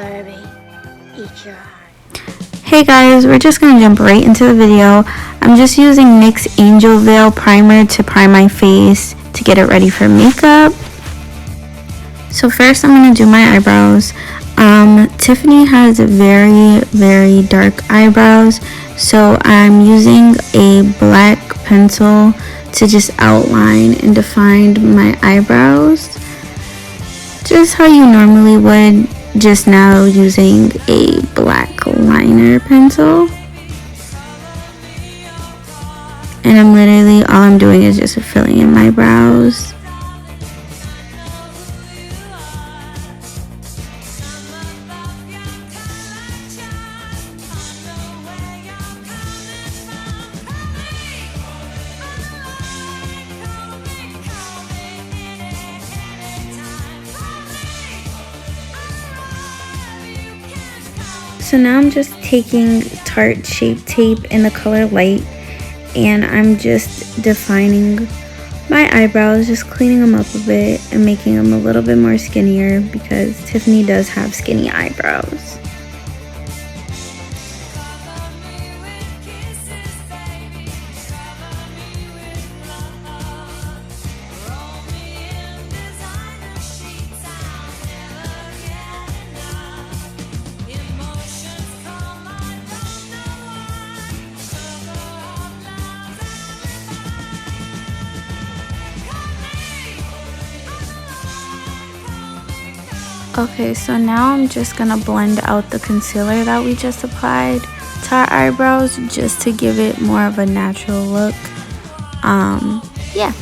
Barbie, eat your heart. Hey guys, we're just gonna jump right into the video. I'm just using NYX Angel Veil Primer to prime my face to get it ready for makeup. So first I'm gonna do my eyebrows. Tiffany has very dark eyebrows, so I'm using a black pencil to just outline and define my eyebrows, just how you normally would, just now using a black liner pencil. And I'm literally, all I'm doing is just filling in my brows. So now I'm just taking Tarte Shape Tape in the color Light, and I'm just defining my eyebrows, just cleaning them up a bit and making them a little bit more skinnier because Tiffany does have skinny eyebrows. Okay, so now I'm just gonna blend out the concealer that we just applied to our eyebrows just to give it more of a natural look. Yeah.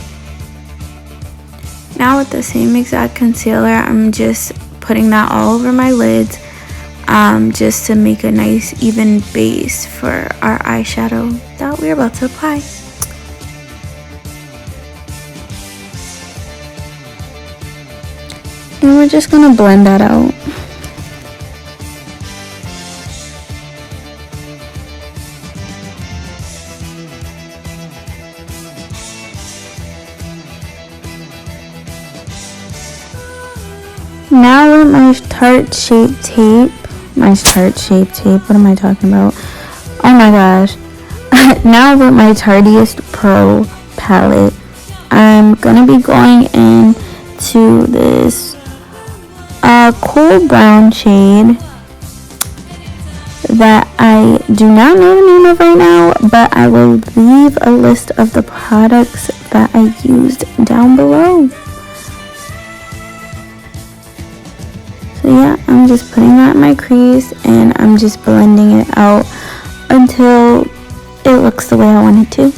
Now with the same exact concealer, I'm just putting that all over my lids just to make a nice even base for our eyeshadow that we're about to apply. And we're just gonna blend that out. Now with my Tarte Shape Tape, what am I talking about? Oh my gosh. Now with my Tarties Pro palette, I'm gonna be going into this cool brown shade that I do not know the name of right now, but I will leave a list of the products that I used down below. So yeah, I'm just putting that in my crease and I'm just blending it out until it looks the way I want it to.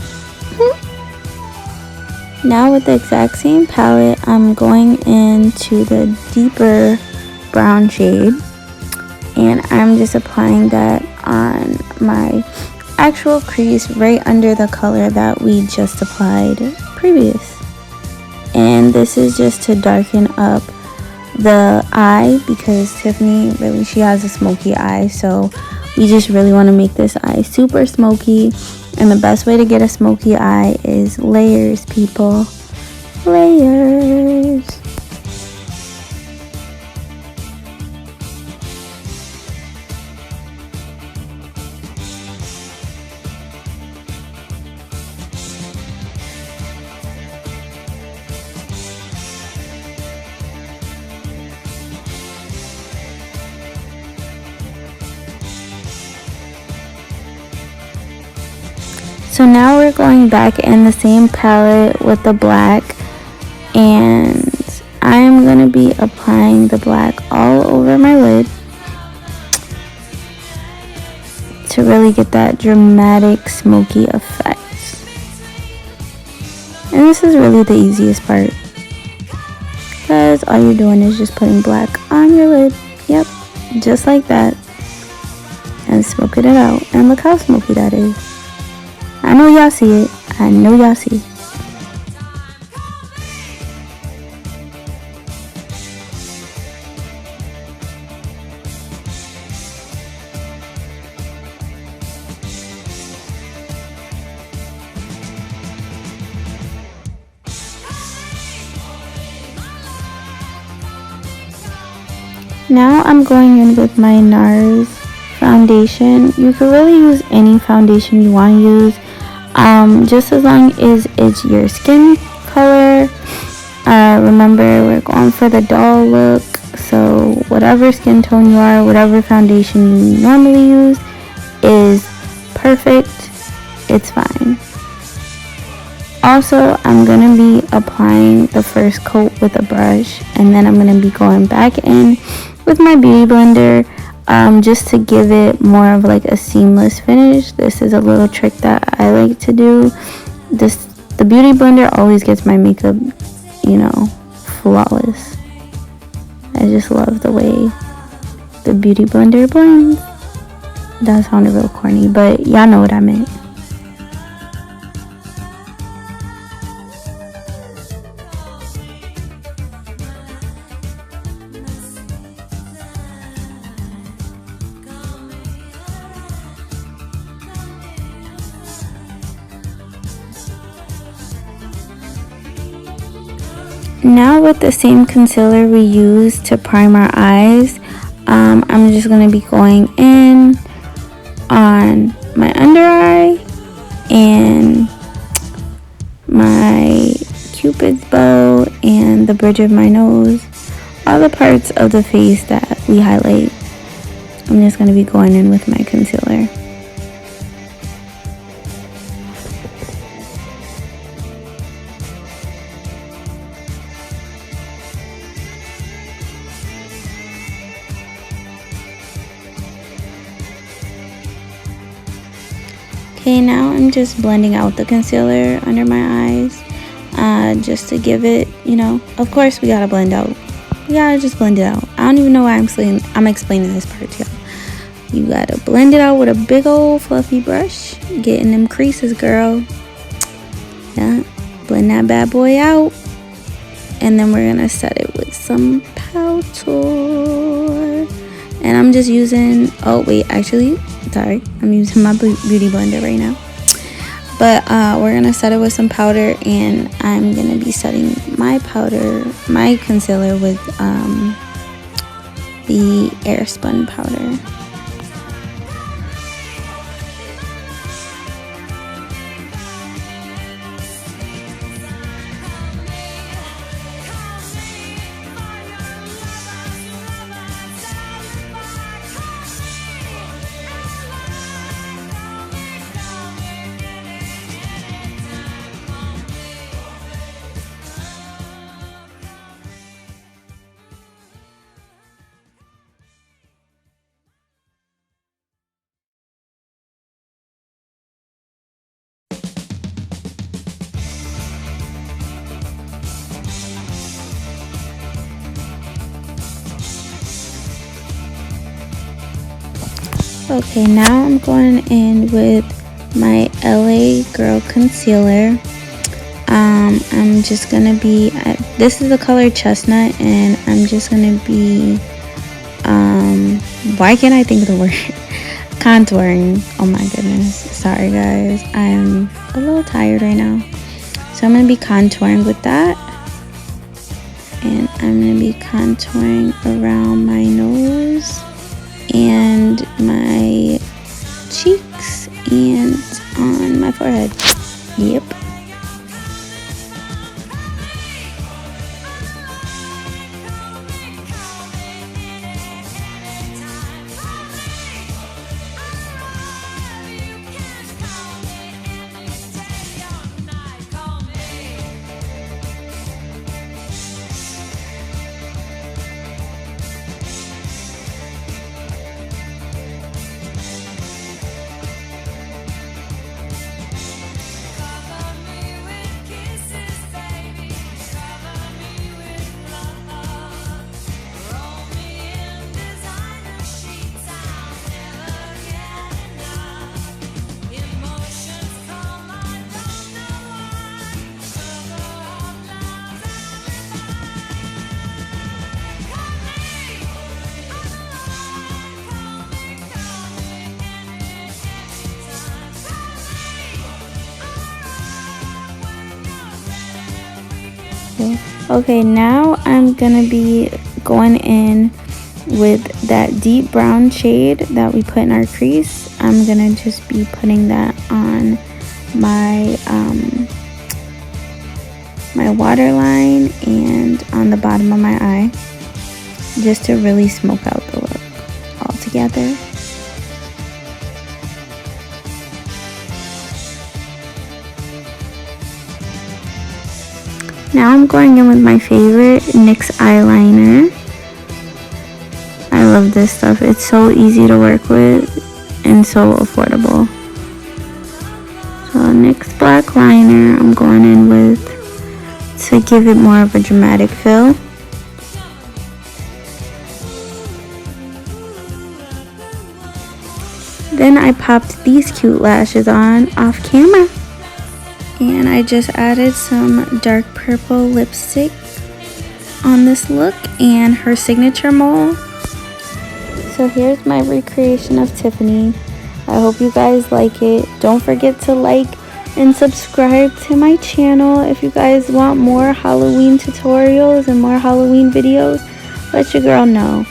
Now with the exact same palette, I'm going into the deeper brown shade and I'm just applying that on my actual crease right under the color that we just applied previous. And this is just to darken up the eye because Tiffany really, she has a smoky eye, so we just really want to make this eye super smoky. And the best way to get a smoky eye is layers, people. Layers. So now we're going back in the same palette with the black, and I'm going to be applying the black all over my lid to really get that dramatic smoky effect. And this is really the easiest part because all you're doing is just putting black on your lid. Yep, just like that, and smoking it out. And look how smoky that is. I know y'all see it. I know y'all see it. Now I'm going in with my Nars foundation. You could really use any foundation you want to use, just as long as it's your skin color. Remember, we're going for the doll look, so whatever skin tone you are, whatever foundation you normally use is perfect. It's fine. Also, I'm going to be applying the first coat with a brush, and then I'm going to be going back in with my beauty blender, just to give it more of like a seamless finish. This is a little trick that I like to do. The beauty blender always gets my makeup, you know, flawless. I just love the way the beauty blender blends. That sounded real corny, but y'all know what I meant. Now with the same concealer we used to prime our eyes, I'm just going to be going in on my under eye and my cupid's bow and the bridge of my nose, all the parts of the face that we highlight. I'm just going to be going in with my concealer. Okay, now I'm just blending out the concealer under my eyes, just to give it, you know, of course we gotta blend out. We gotta just blend it out. I don't even know why I'm explaining this part to y'all. You gotta blend it out with a big old fluffy brush, getting them creases, girl. Yeah, blend that bad boy out, and then we're gonna set it with some powder. And I'm just using, oh wait, actually, sorry, I'm using my beauty blender right now. But we're gonna set it with some powder, and I'm gonna be setting my concealer with the Airspun powder. Okay, now I'm going in with my LA Girl concealer. I'm just gonna be, this is the color Chestnut, and I'm just gonna be, why can't I think of the word? Contouring. Oh my goodness, sorry guys, I'm a little tired right now. So I'm gonna be contouring with that, and I'm gonna be contouring around my nose and my cheeks and on my forehead. Yep. Okay, now I'm gonna be going in with that deep brown shade that we put in our crease. I'm gonna just be putting that on my my waterline and on the bottom of my eye, just to really smoke out the look all together. Now I'm going in with my favorite NYX eyeliner. I love this stuff. It's so easy to work with and so affordable. So NYX Black liner I'm going in with to give it more of a dramatic feel. Then I popped these cute lashes on off camera. And I just added some dark purple lipstick on this look and her signature mole. So here's my recreation of Tiffany. I hope you guys like it. Don't forget to like and subscribe to my channel if you guys want more Halloween tutorials and more Halloween videos. Let your girl know.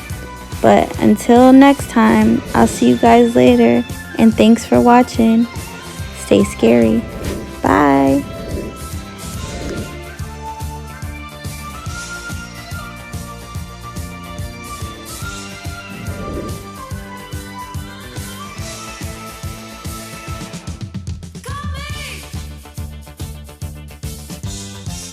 But until next time, I'll see you guys later. And thanks for watching. Stay scary. Bye.